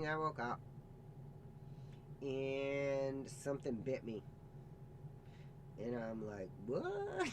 morning I woke up and something bit me. And I'm like, what?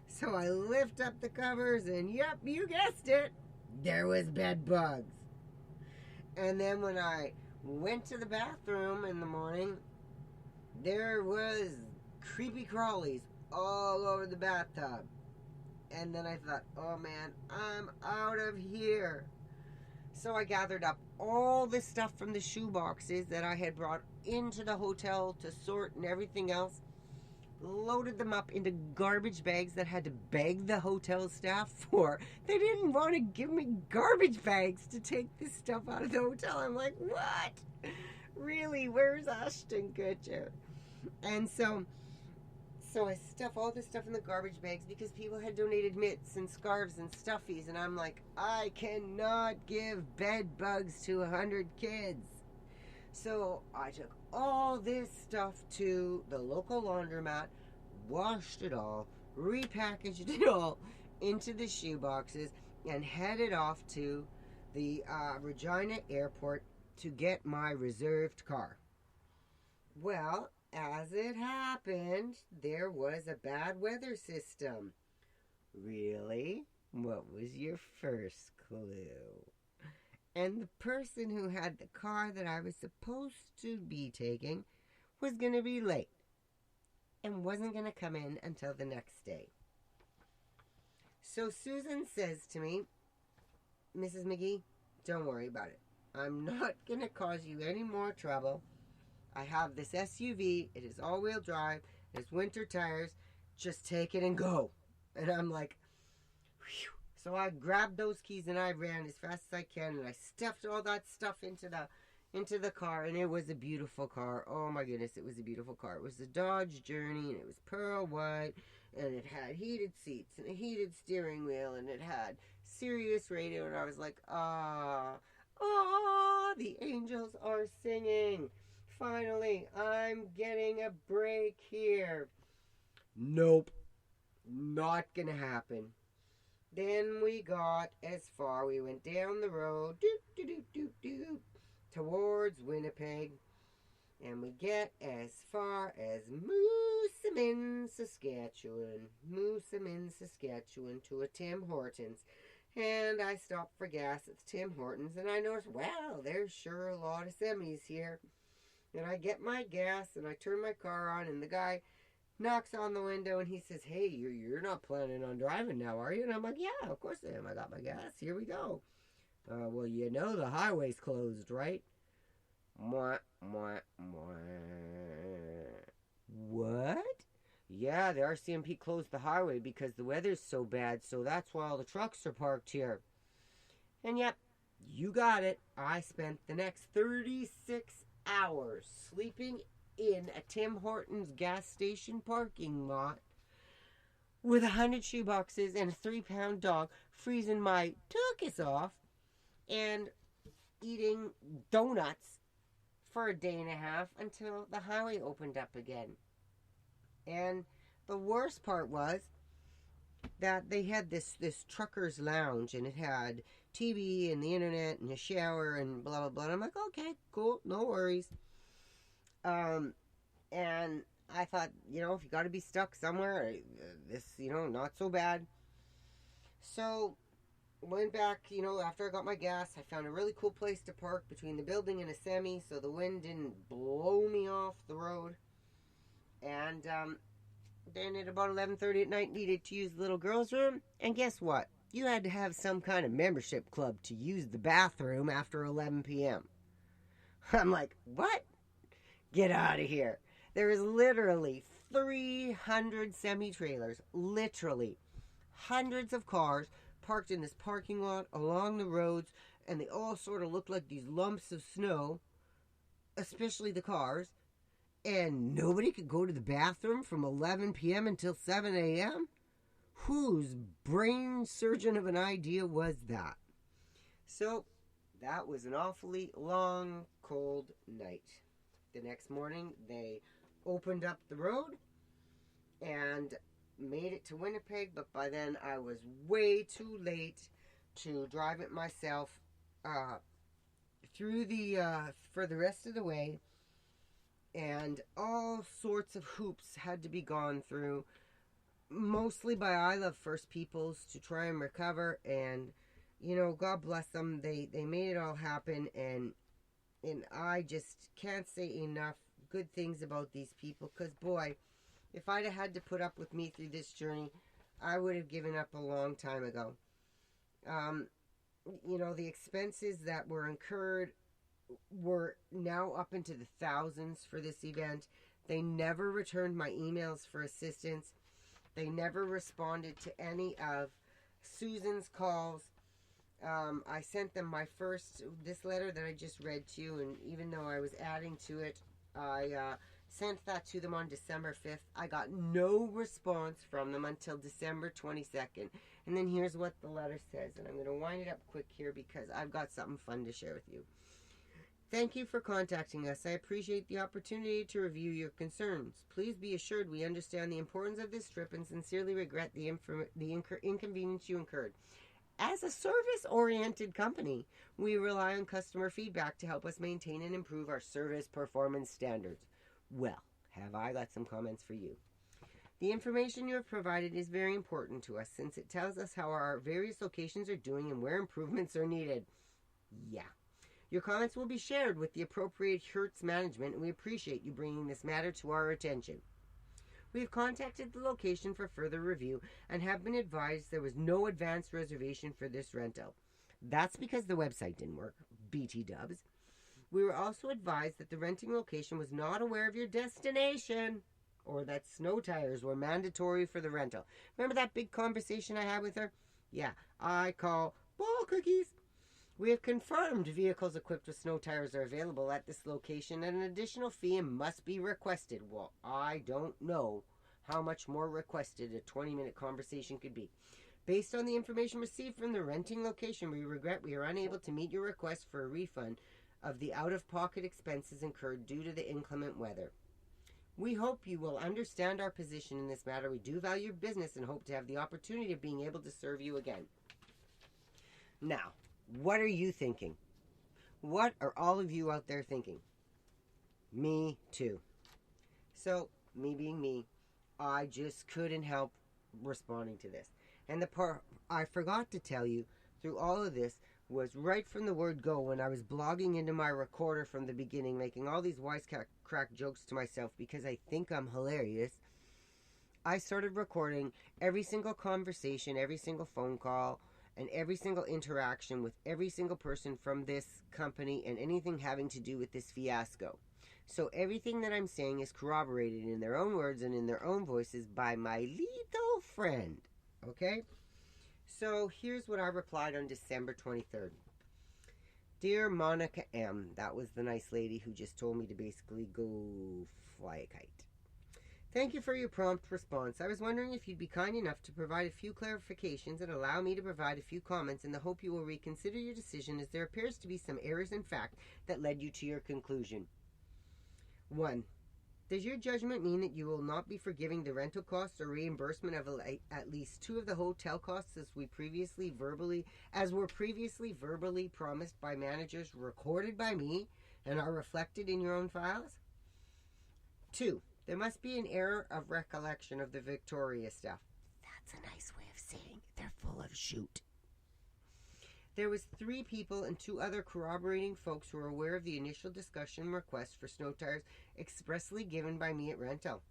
So I lift up the covers and yep, you guessed it. There was bed bugs. And then when I went to the bathroom in the morning, there was creepy crawlies all over the bathtub. And then I thought, oh man, I'm out of here. So I gathered up all the stuff from the shoe boxes that I had brought into the hotel to sort and everything else, loaded them up into garbage bags that I had to beg the hotel staff for. They didn't want to give me garbage bags to take this stuff out of the hotel. I'm like, what? Really? Where's Ashton Kutcher? And so I stuff all this stuff in the garbage bags because people had donated mitts and scarves and stuffies, and I'm like, I cannot give bed bugs to 100 kids. So I took all this stuff to the local laundromat, washed it all, repackaged it all into the shoe boxes, and headed off to the Regina airport to get my reserved car. Well, as it happened, there was a bad weather system. Really? What was your first clue? And the person who had the car that I was supposed to be taking was going to be late and wasn't going to come in until the next day. So Susan says to me, Mrs. McGee, don't worry about it. I'm not going to cause you any more trouble. I have this SUV. It is all-wheel drive. It has winter tires. Just take it and go. And I'm like, whew. So I grabbed those keys and I ran as fast as I can, and I stuffed all that stuff into the car, and it was a beautiful car. Oh my goodness, it was a beautiful car. It was a Dodge Journey, and it was pearl white, and it had heated seats and a heated steering wheel, and it had Sirius radio, and I was like, the angels are singing. Finally, I'm getting a break here. Nope, not gonna happen. Then we got as far, we went down the road, towards Winnipeg, and we get as far as Moosomin, Saskatchewan, to a Tim Hortons. And I stopped for gas at the Tim Hortons, and I noticed, wow, there's sure a lot of semis here. And I get my gas, and I turn my car on, and the guy knocks on the window, and he says, hey, you're not planning on driving now, are you? And I'm like, yeah, of course I am. I got my gas. Here we go. Well, you know the highway's closed, right? Mwah, mwah, mwah. What? Yeah, the RCMP closed the highway because the weather's so bad, so that's why all the trucks are parked here. And yep, you got it. I spent the next 36 hours sleeping in a Tim Hortons gas station parking lot with 100 shoe boxes and a 3-pound dog, freezing my tuchus off and eating donuts for a day and a half until the highway opened up again. And the worst part was that they had this trucker's lounge, and it had TV and the internet and a shower and blah blah blah. And I'm like, okay, cool, no worries. And I thought, if you got to be stuck somewhere, this, not so bad. So went back, after I got my gas, I found a really cool place to park between the building and a semi, so the wind didn't blow me off the road. And then at about 11:30 at night, needed to use the little girl's room. And guess what? You had to have some kind of membership club to use the bathroom after 11 p.m. I'm like, what? Get out of here. There is literally 300 semi-trailers, literally hundreds of cars parked in this parking lot along the roads, and they all sort of look like these lumps of snow, especially the cars, and nobody could go to the bathroom from 11 p.m. until 7 a.m.? Whose brain surgeon of an idea was that? So, that was an awfully long, cold night. The next morning, they opened up the road and made it to Winnipeg, but by then I was way too late to drive it myself through the for the rest of the way, and all sorts of hoops had to be gone through, mostly by I Love First Peoples, to try and recover. And God bless them, they made it all happen. And I just can't say enough good things about these people, because boy, if I'd have had to put up with me through this journey, I would have given up a long time ago. The expenses that were incurred were now up into the thousands for this event. They never returned my emails for assistance. They never responded to any of Susan's calls. I sent them this letter that I just read to you, and even though I was adding to it, I sent that to them on December 5th. I got no response from them until December 22nd. And then here's what the letter says, and I'm going to wind it up quick here because I've got something fun to share with you. Thank you for contacting us. I appreciate the opportunity to review your concerns. Please be assured we understand the importance of this trip and sincerely regret the inconvenience you incurred. As a service-oriented company, we rely on customer feedback to help us maintain and improve our service performance standards. Well, have I got some comments for you. The information you have provided is very important to us since it tells us how our various locations are doing and where improvements are needed. Yeah. Your comments will be shared with the appropriate Hertz management, and we appreciate you bringing this matter to our attention. We have contacted the location for further review and have been advised there was no advanced reservation for this rental. That's because the website didn't work. BT dubs. We were also advised that the renting location was not aware of your destination, or that snow tires were mandatory for the rental. Remember that big conversation I had with her? Yeah, I call ball cookies. We have confirmed vehicles equipped with snow tires are available at this location, and an additional fee must be requested. Well, I don't know how much more requested a 20-minute conversation could be. Based on the information received from the renting location, we regret we are unable to meet your request for a refund of the out-of-pocket expenses incurred due to the inclement weather. We hope you will understand our position in this matter. We do value your business and hope to have the opportunity of being able to serve you again. Now, what are you thinking? What are all of you out there thinking? Me too. So, me being me, I just couldn't help responding to this. And the part I forgot to tell you through all of this was right from the word go, when I was blogging into my recorder from the beginning, making all these wisecrack jokes to myself because I think I'm hilarious. I started recording every single conversation, every single phone call, and every single interaction with every single person from this company and anything having to do with this fiasco. So everything that I'm saying is corroborated in their own words and in their own voices by my little friend. Okay? So here's what I replied on December 23rd. Dear Monica M., that was the nice lady who just told me to basically go fly a kite. Thank you for your prompt response. I was wondering if you'd be kind enough to provide a few clarifications and allow me to provide a few comments in the hope you will reconsider your decision, as there appears to be some errors in fact that led you to your conclusion. 1. Does your judgment mean that you will not be forgiving the rental costs or reimbursement of at least 2 of the hotel costs as were previously verbally promised by managers recorded by me and are reflected in your own files? 2. There must be an error of recollection of the Victoria stuff. That's a nice way of saying they're full of shoot. There was 3 people and 2 other corroborating folks who were aware of the initial discussion request for snow tires expressly given by me at rental.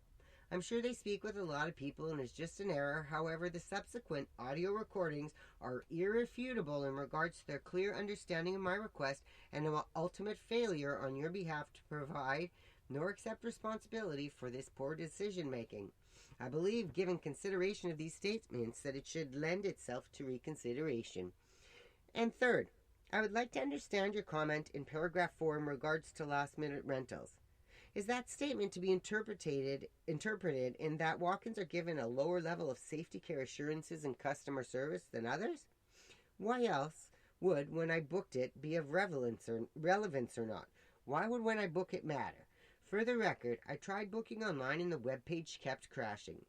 I'm sure they speak with a lot of people and it's just an error. However, the subsequent audio recordings are irrefutable in regards to their clear understanding of my request and an ultimate failure on your behalf to provide nor accept responsibility for this poor decision making. I believe, given consideration of these statements, that it should lend itself to reconsideration. And 3rd, I would like to understand your comment in paragraph 4 in regards to last-minute rentals. Is that statement to be interpreted in that walk-ins are given a lower level of safety care assurances and customer service than others? Why else would, when I booked it, be of relevance or not? Why would when I book it matter? For the record, I tried booking online and the webpage kept crashing.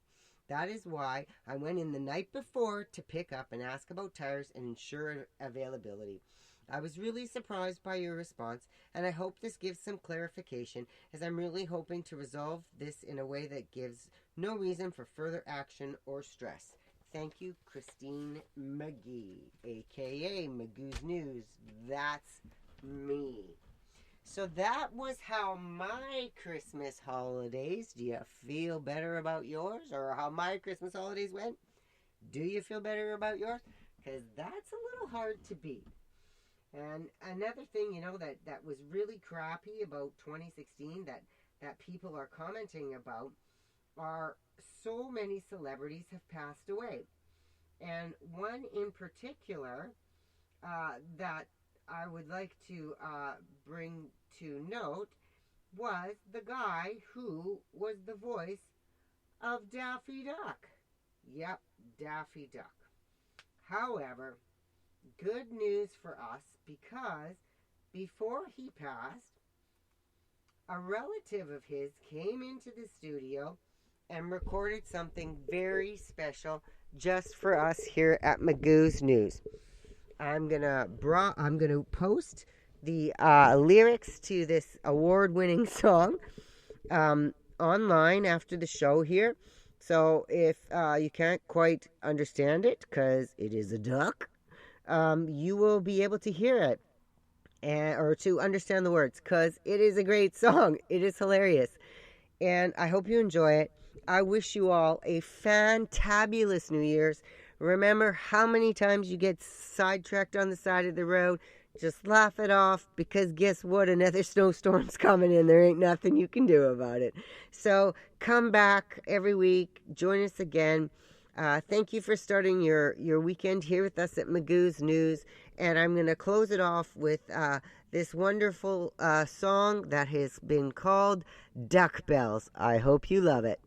That is why I went in the night before to pick up and ask about tires and ensure availability. I was really surprised by your response, and I hope this gives some clarification, as I'm really hoping to resolve this in a way that gives no reason for further action or stress. Thank you, Christine McGee, a.k.a. Magooz News. That's me. So that was how my Christmas holidays. Do you feel better about yours, or how my Christmas holidays went? Do you feel better about yours? Because that's a little hard to beat. And another thing, that was really crappy about 2016 that people are commenting about are so many celebrities have passed away. And one in particular that I would like to bring to note was the guy who was the voice of Daffy Duck. Yep, Daffy Duck. However, good news for us, because before he passed, a relative of his came into the studio and recorded something very special just for us here at Magooz News. I'm gonna post the lyrics to this award-winning song online after the show here. So if you can't quite understand it, because it is a duck, you will be able to hear it or to understand the words, because it is a great song. It is hilarious, and I hope you enjoy it. I wish you all a fantabulous New Year's. Remember how many times you get sidetracked on the side of the road. Just laugh it off, because guess what? Another snowstorm's coming in. There ain't nothing you can do about it. So come back every week. Join us again. Thank you for starting your weekend here with us at Magooz News. And I'm going to close it off with this wonderful song that has been called Duck Bells. I hope you love it.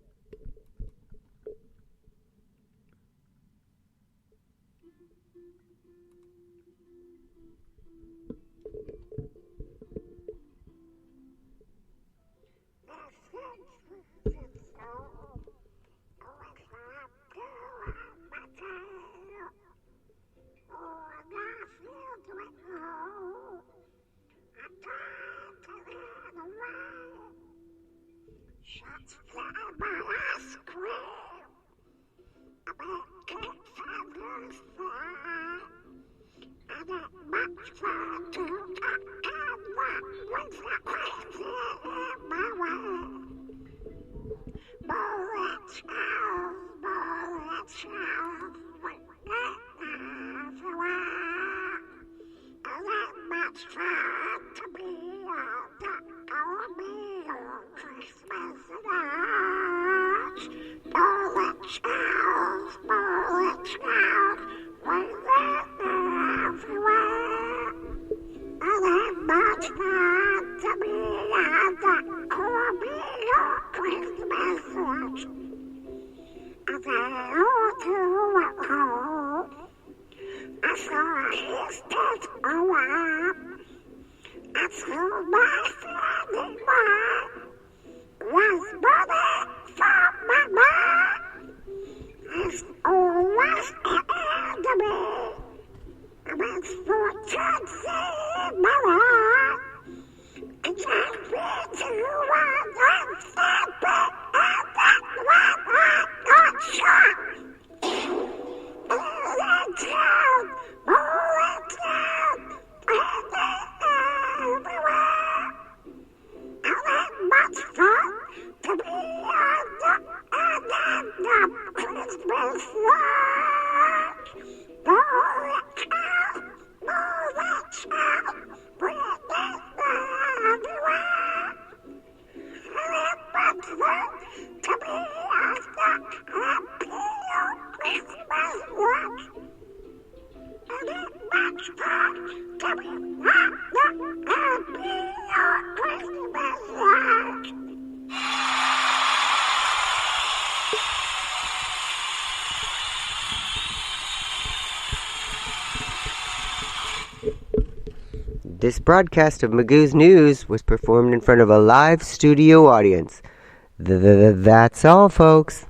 Shots fly by ice cream. I bet can't find the fire. I got much fun to talk and walk with the crazy in my way. Bullets out, when that everywhere. I got much fun to be a duck or be on Christmas night. Bullets out, when that everywhere. I got much fun to be a duck or be on Christmas night. As I ought to walk home, I saw his dead alarm. I saw my standing by was money from my mind. It's always an enemy. It's fortune in my life. It can't be too long and stepping, and that's when I got shot. Moving down, everywhere. I had much fun to be on the end of Christmas light. Moving down, breathing everywhere. I had much fun to be on the happy Christmas light. And it much fun to be on the happy Christmas light. This broadcast of Magooz News was performed in front of a live studio audience. That's all, folks.